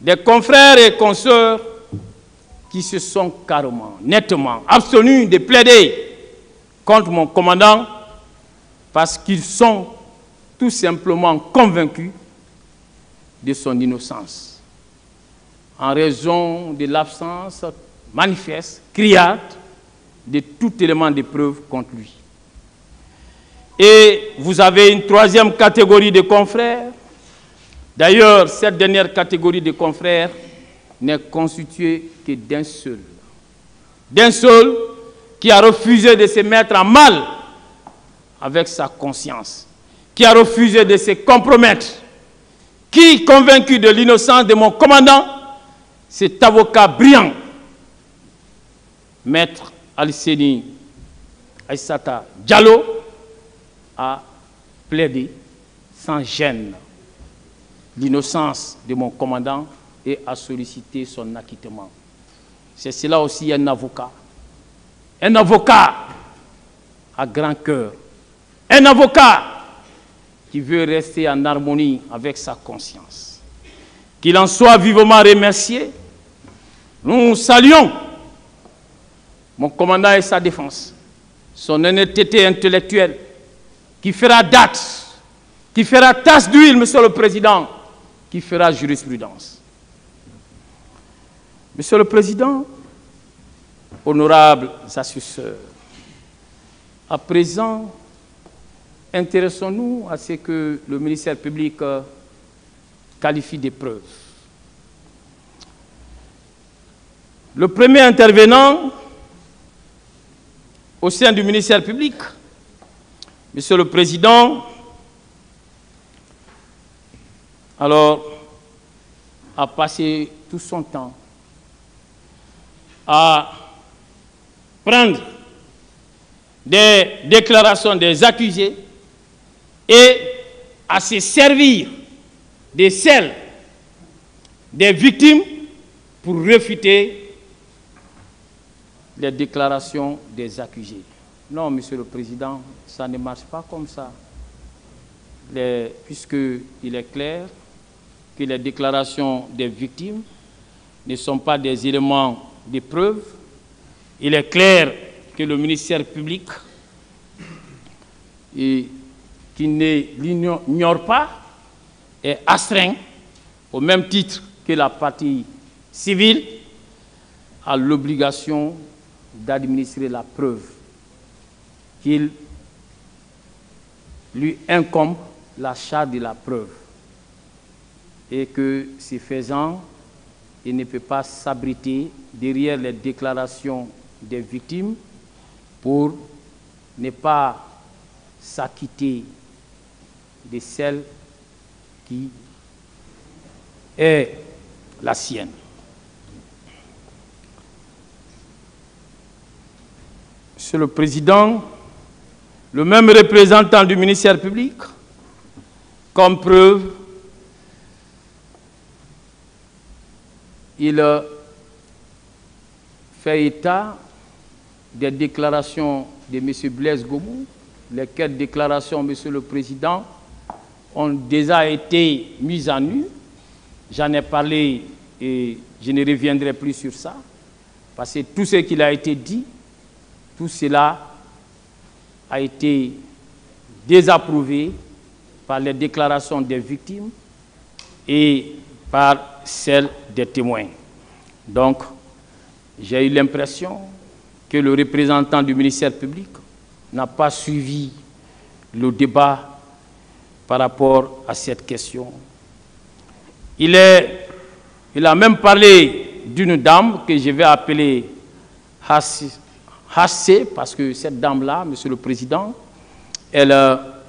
des confrères et consoeurs qui se sont carrément, nettement abstenus de plaider contre mon commandant parce qu'ils sont tout simplement convaincus de son innocence en raison de l'absence manifeste, criarde, de tout élément de preuve contre lui. Et vous avez une troisième catégorie de confrères. D'ailleurs, cette dernière catégorie de confrères n'est constituée que d'un seul qui a refusé de se mettre en mal avec sa conscience, qui a refusé de se compromettre, qui, convaincu de l'innocence de mon commandant, cet avocat brillant, Maître Alseni Aïssata Diallo, a plaidé sans gêne l'innocence de mon commandant et a sollicité son acquittement. C'est cela aussi un avocat à grand cœur, un avocat qui veut rester en harmonie avec sa conscience. Qu'il en soit vivement remercié. Nous saluons mon commandant et sa défense, son honnêteté intellectuelle, qui fera date, qui fera tasse d'huile, Monsieur le Président, qui fera jurisprudence. Monsieur le Président, honorables assesseurs, à présent, intéressons-nous à ce que le ministère public qualifie d'épreuve. Le premier intervenant au sein du ministère public, Monsieur le Président, alors, a passé tout son temps à prendre des déclarations des accusés et à se servir de celles des victimes pour réfuter les déclarations des accusés. Non, Monsieur le Président, ça ne marche pas comme ça. Puisqu'il est clair que les déclarations des victimes ne sont pas des éléments de preuve. Il est clair que le ministère public, qui ne l'ignore pas, est astreint, au même titre que la partie civile, à l'obligation d'administrer la preuve qu'il lui incombe la charge de la preuve et que, ce faisant, il ne peut pas s'abriter derrière les déclarations des victimes pour ne pas s'acquitter de celles qui est la sienne. Monsieur le Président, le même représentant du ministère public, comme preuve, il fait état des déclarations de M. Blaise Gomou, lesquelles déclarations, Monsieur le Président, ont déjà été mises à nu. J'en ai parlé et je ne reviendrai plus sur ça, parce que tout ce qu'il a été dit, tout cela a été désapprouvé par les déclarations des victimes et par celles des témoins. Donc, j'ai eu l'impression que le représentant du ministère public n'a pas suivi le débat par rapport à cette question. Il a même parlé d'une dame que je vais appeler HC, parce que cette dame-là, Monsieur le Président, elle a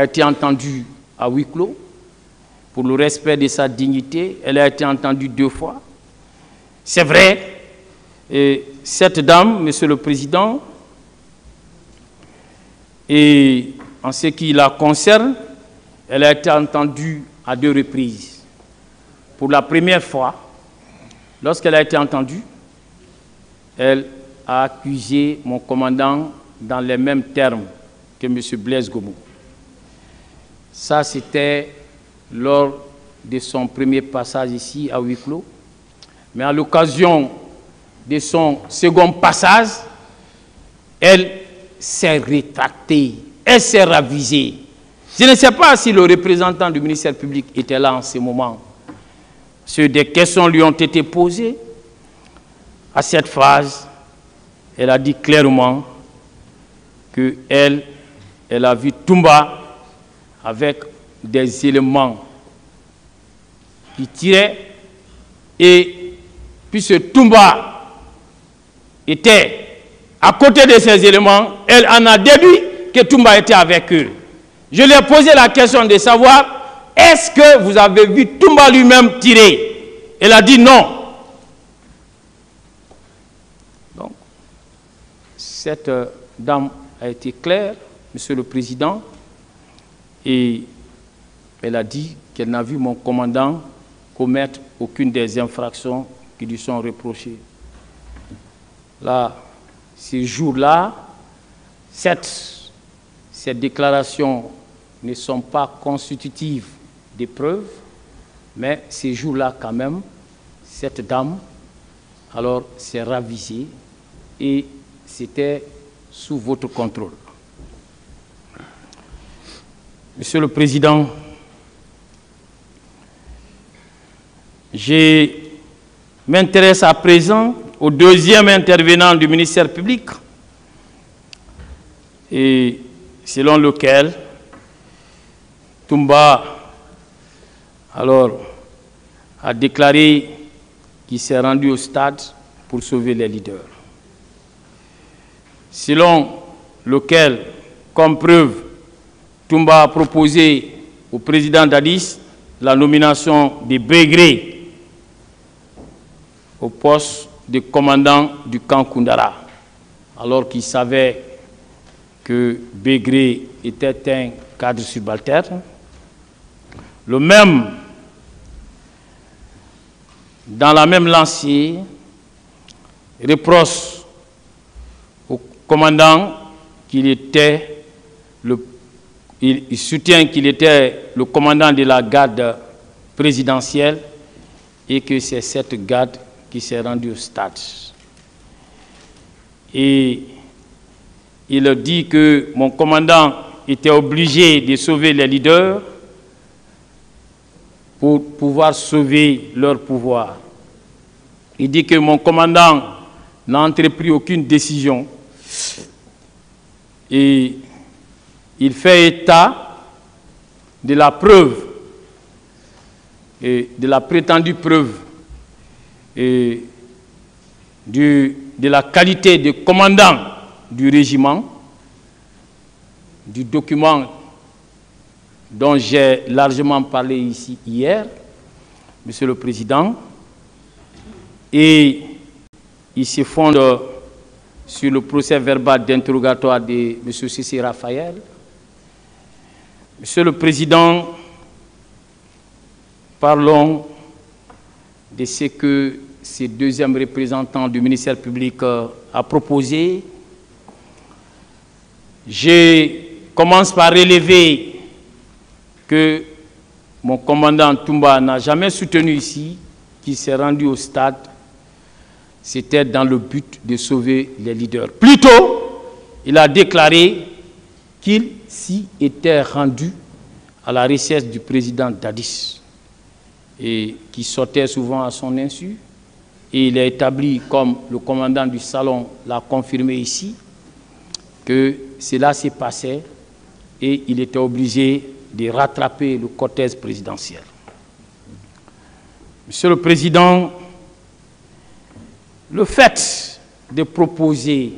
été entendue à huis clos pour le respect de sa dignité. Elle a été entendue 2 fois. C'est vrai, et cette dame, Monsieur le Président, et en ce qui la concerne, elle a été entendue à 2 reprises. Pour la première fois, lorsqu'elle a été entendue, elle a accusé mon commandant dans les mêmes termes que M. Blaise Gomou. Ça, c'était lors de son premier passage ici à huis clos. Mais à l'occasion de son second passage, elle s'est rétractée, elle s'est ravisée. Je ne sais pas si le représentant du ministère public était là en ce moment. Des questions lui ont été posées. À cette phase, elle a dit clairement qu'elle a vu Toumba avec des éléments qui tiraient, et puisque Toumba était à côté de ces éléments, elle en a déduit que Toumba était avec eux. Je lui ai posé la question de savoir, est-ce que vous avez vu Toumba lui-même tirer? Elle a dit non. Donc, cette dame a été claire, Monsieur le Président, et elle a dit qu'elle n'a vu mon commandant commettre aucune des infractions qui lui sont reprochées. Là, ces jours-là, ces déclarations ne sont pas constitutives des preuves, mais ces jours-là, quand même, cette dame, alors, s'est ravisée et c'était sous votre contrôle. Monsieur le Président, je m'intéresse à présent au deuxième intervenant du ministère public, et selon lequel Toumba alors a déclaré qu'il s'est rendu au stade pour sauver les leaders. Selon lequel, comme preuve, Toumba a proposé au président Dadis la nomination de Bégré au poste de commandant du camp Koundara, alors qu'il savait que Bégré était un cadre subalterne. Le même, dans la même lancée, reproche au commandant qu'il était il soutient qu'il était le commandant de la garde présidentielle et que c'est cette garde qui s'est rendue au stade. Et il dit que mon commandant était obligé de sauver les leaders pour pouvoir sauver leur pouvoir. Il dit que mon commandant n'a entrepris aucune décision et il fait état de la preuve, et de la prétendue preuve et de la qualité de commandant du régiment, du document dont j'ai largement parlé ici hier, Monsieur le Président, et il se fonde sur le procès verbal d'interrogatoire de M. Cissé Raphaël. Monsieur le Président, parlons de ce que ce deuxième représentant du ministère public a proposé. Je commence par relever que mon commandant Toumba n'a jamais soutenu ici, qu'il s'est rendu au stade. C'était dans le but de sauver les leaders. Plutôt, il a déclaré qu'il s'y était rendu à la recherche du président Dadis, et qui sortait souvent à son insu. Et il a établi, comme le commandant du salon l'a confirmé ici, que cela s'est passé et il était obligé de rattraper le cortège présidentiel. Monsieur le Président, le fait de proposer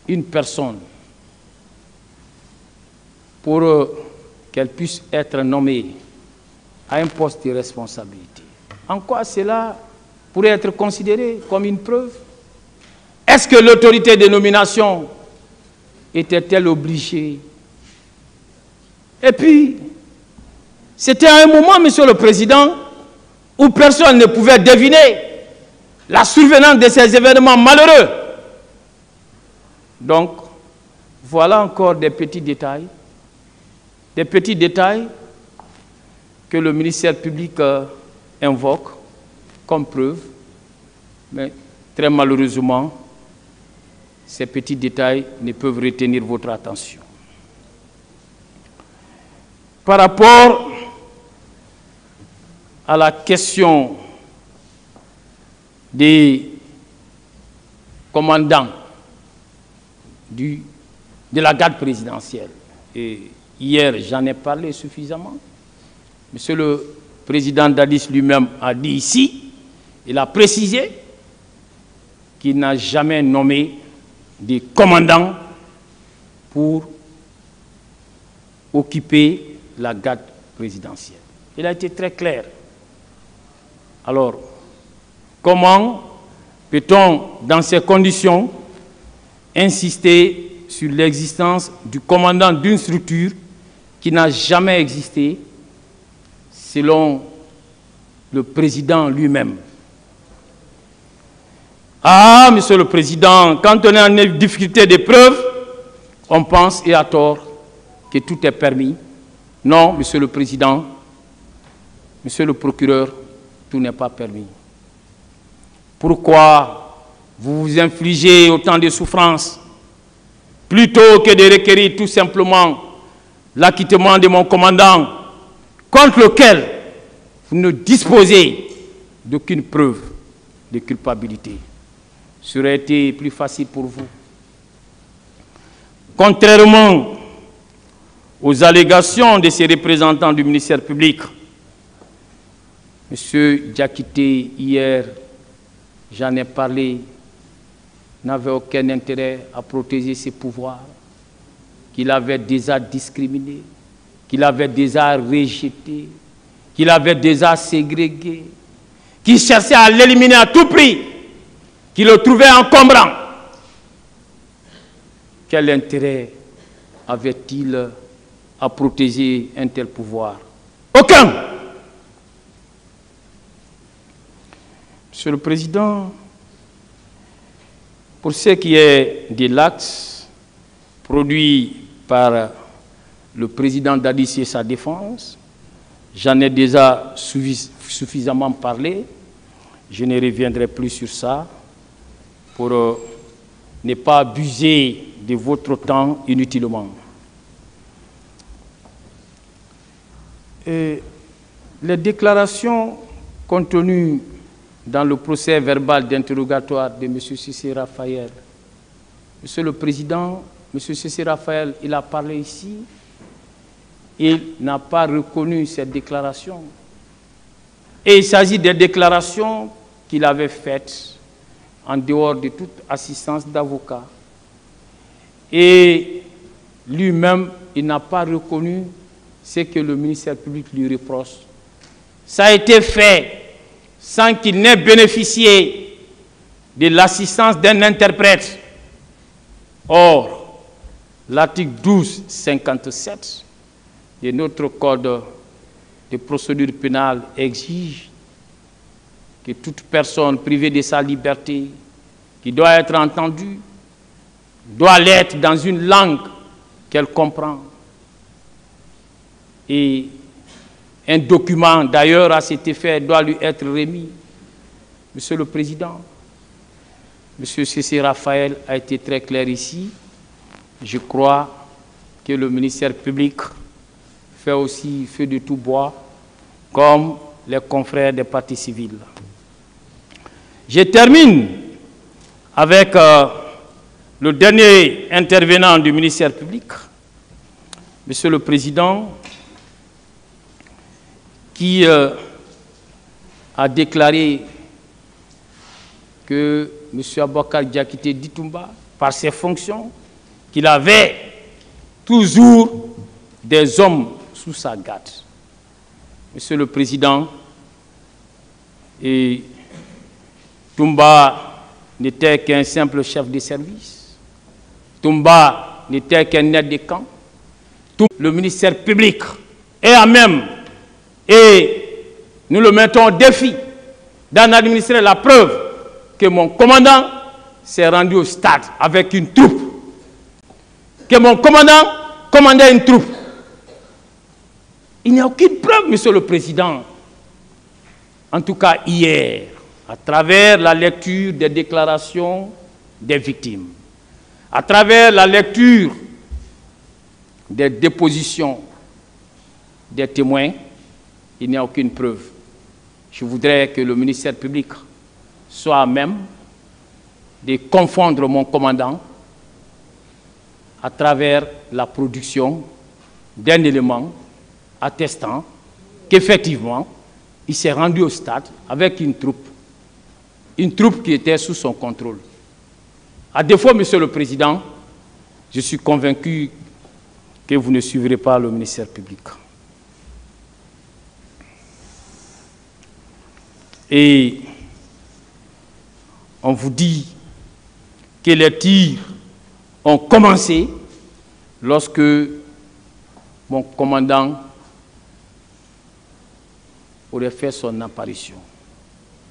une personne pour qu'elle puisse être nommée à un poste de responsabilité, en quoi cela pourrait être considéré comme une preuve? Est-ce que l'autorité de nomination était-elle obligée? Et puis, c'était à un moment, Monsieur le Président, où personne ne pouvait deviner la survenance de ces événements malheureux. Donc, voilà encore des petits détails que le ministère public invoque comme preuve, mais très malheureusement, ces petits détails ne peuvent retenir votre attention. Par rapport à la question des commandants de la garde présidentielle, et hier j'en ai parlé suffisamment, Monsieur le Président Dadis lui-même a dit ici, il a précisé qu'il n'a jamais nommé des commandants pour occuper la garde présidentielle. Il a été très clair. Alors, comment peut-on, dans ces conditions, insister sur l'existence du commandant d'une structure qui n'a jamais existé, selon le président lui-même? Ah, Monsieur le Président, quand on est en difficulté de preuves, on pense, et à tort, que tout est permis. Non, Monsieur le Président, Monsieur le procureur, tout n'est pas permis. Pourquoi vous vous infligez autant de souffrances plutôt que de requérir tout simplement l'acquittement de mon commandant, contre lequel vous ne disposez d'aucune preuve de culpabilité? Ça aurait été plus facile pour vous. Contrairement aux allégations de ces représentants du ministère public, M. Diakité, hier, j'en ai parlé, n'avait aucun intérêt à protéger ses pouvoirs, qu'il avait déjà discriminés, qu'il avait déjà rejetés, qu'il avait déjà ségrégués, qu'il cherchait à l'éliminer à tout prix, qu'il le trouvait encombrant. Quel intérêt avait-il à protéger un tel pouvoir? Aucun. Monsieur le Président, pour ce qui est de l'acte produit par le président Dadis et sa défense, j'en ai déjà suffisamment parlé. Je ne reviendrai plus sur ça pour ne pas abuser de votre temps inutilement. Et les déclarations contenues dans le procès verbal d'interrogatoire de M. Cissé Raphaël. Monsieur le Président, M. Cissé Raphaël, il a parlé ici, il n'a pas reconnu cette déclaration. Et il s'agit des déclarations qu'il avait faites en dehors de toute assistance d'avocat. Et lui-même, il n'a pas reconnu ce que le ministère public lui reproche, ça a été fait sans qu'il n'ait bénéficié de l'assistance d'un interprète. Or, l'article 1257 de notre code de procédure pénale exige que toute personne privée de sa liberté, qui doit être entendue, doit l'être dans une langue qu'elle comprend. Et un document, d'ailleurs, à cet effet, doit lui être remis. Monsieur le Président, Monsieur C.C. Raphaël a été très clair ici. Je crois que le ministère public fait aussi feu de tout bois, comme les confrères des partis civils. Je termine avec le dernier intervenant du ministère public, Monsieur le Président, qui a déclaré que M. Aboubakar Diakité Ditumba, par ses fonctions, qu'il avait toujours des hommes sous sa garde. Monsieur le Président, et Toumba n'était qu'un simple chef de service. Toumba n'était qu'un aide de camp. Le ministère public est à même, et nous le mettons au défi, d'en administrer la preuve que mon commandant s'est rendu au stade avec une troupe. Que mon commandant commandait une troupe. Il n'y a aucune preuve, Monsieur le Président. En tout cas, hier, à travers la lecture des déclarations des victimes, à travers la lecture des dépositions des témoins, il n'y a aucune preuve. Je voudrais que le ministère public soit à même de confondre mon commandant à travers la production d'un élément attestant qu'effectivement, il s'est rendu au stade avec une troupe qui était sous son contrôle. À défaut, Monsieur le Président, je suis convaincu que vous ne suivrez pas le ministère public. Et on vous dit que les tirs ont commencé lorsque mon commandant aurait fait son apparition.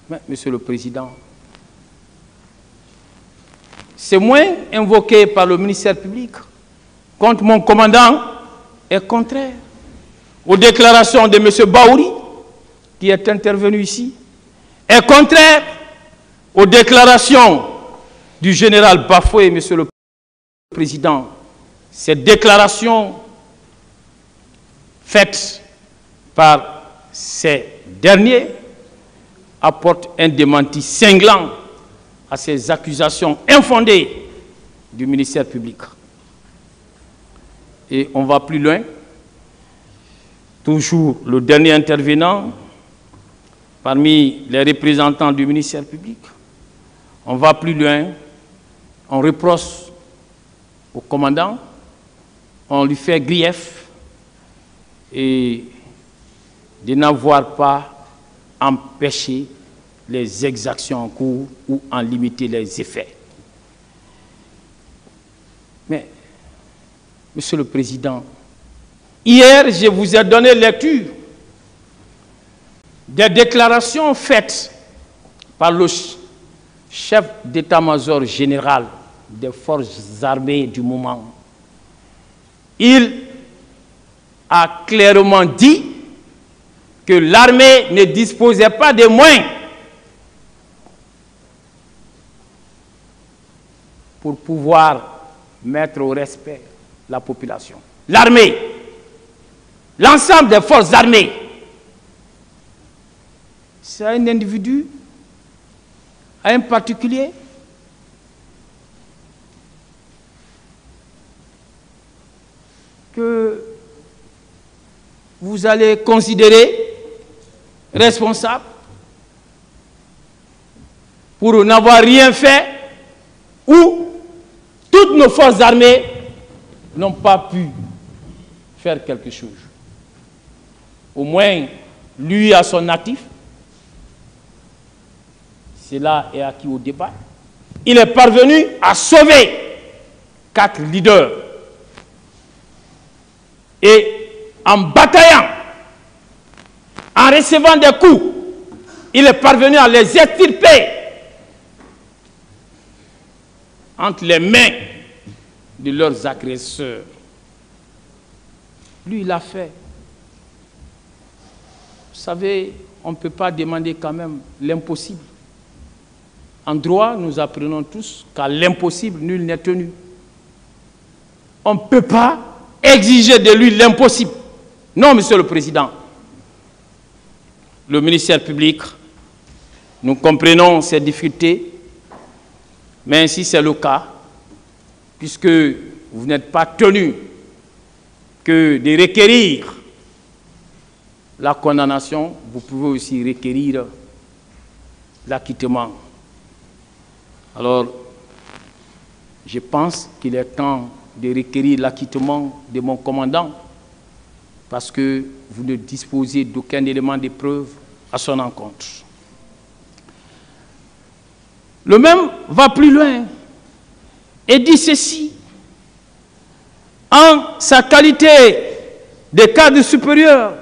Mais, Monsieur le Président, ces moyens invoqués par le ministère public contre mon commandant est contraire aux déclarations de M. Baouri, qui est intervenu ici, est contraire aux déclarations du général Bafoué, Monsieur le Président. Ces déclarations faites par ces derniers apportent un démenti cinglant à ces accusations infondées du ministère public. Et on va plus loin. Toujours le dernier intervenant parmi les représentants du ministère public. On va plus loin. On reproche au commandant, on lui fait grief et de n'avoir pas empêché les exactions en cours ou en limiter les effets. Mais, Monsieur le Président, hier, je vous ai donné lecture des déclarations faites par le chef d'état-major général des forces armées du moment. Il a clairement dit que l'armée ne disposait pas de moyens pour pouvoir mettre au respect la population. L'armée, l'ensemble des forces armées, c'est un individu, un particulier, que vous allez considérer responsable pour n'avoir rien fait, ou toutes nos forces armées n'ont pas pu faire quelque chose. Au moins, lui à son actif. Cela est acquis au départ. Il est parvenu à sauver 4 leaders. Et en bataillant, en recevant des coups, il est parvenu à les extirper entre les mains de leurs agresseurs. Lui, il l'a fait. Vous savez, on ne peut pas demander quand même l'impossible. En droit, nous apprenons tous qu'à l'impossible, nul n'est tenu. On ne peut pas exiger de lui l'impossible. Non, Monsieur le Président. Le ministère public, nous comprenons ses difficultés, mais ainsi c'est le cas, puisque vous n'êtes pas tenu que de requérir la condamnation, vous pouvez aussi requérir l'acquittement. Alors, je pense qu'il est temps de requérir l'acquittement de mon commandant parce que vous ne disposez d'aucun élément de preuve à son encontre. Le même va plus loin et dit ceci. En sa qualité de cadre supérieur,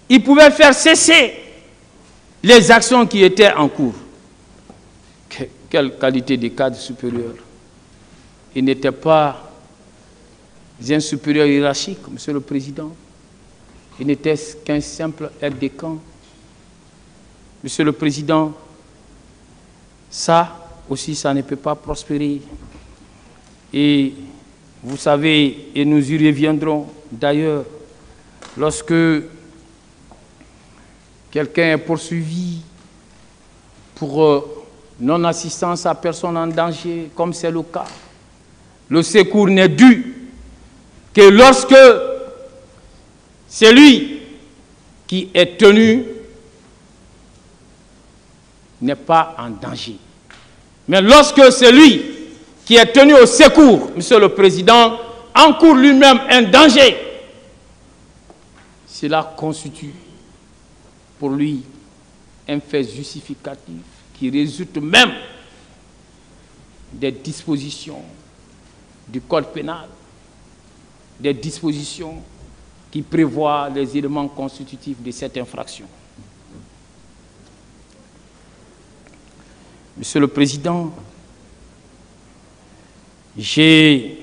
il pouvait faire cesser les actions qui étaient en cours. Quelle qualité de cadre supérieur? Il n'était pas un supérieur hiérarchique, Monsieur le Président. Il n'était qu'un simple aide de camp. Monsieur le Président, ça aussi, ça ne peut pas prospérer. Et vous savez, et nous y reviendrons d'ailleurs, lorsque quelqu'un est poursuivi pour non-assistance à personne en danger, comme c'est le cas, le secours n'est dû que lorsque celui qui est tenu n'est pas en danger. Mais lorsque celui qui est tenu au secours, Monsieur le Président, encourt lui-même un danger, cela constitue pour lui un fait justificatif qui résulte même des dispositions du Code pénal, des dispositions qui prévoient les éléments constitutifs de cette infraction. Monsieur le Président, j'ai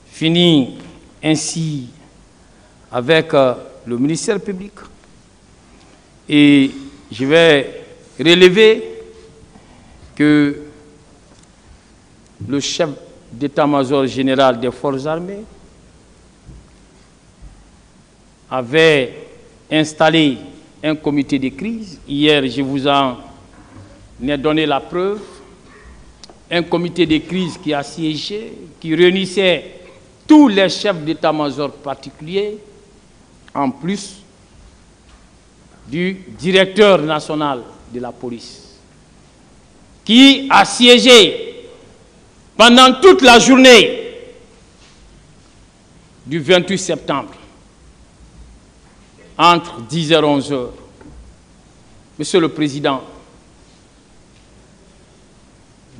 fini ainsi avec le ministère public et je vais relever que le chef d'état-major général des forces armées avait installé un comité de crise. Hier, je vous en ai donné la preuve. Un comité de crise qui a siégé, qui réunissait tous les chefs d'état-major particuliers, en plus du directeur national de la police, qui a siégé pendant toute la journée du 28 septembre, entre 10h et 11h. Monsieur le Président,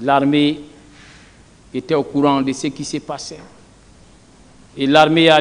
l'armée était au courant de ce qui s'est passé. Et l'armée a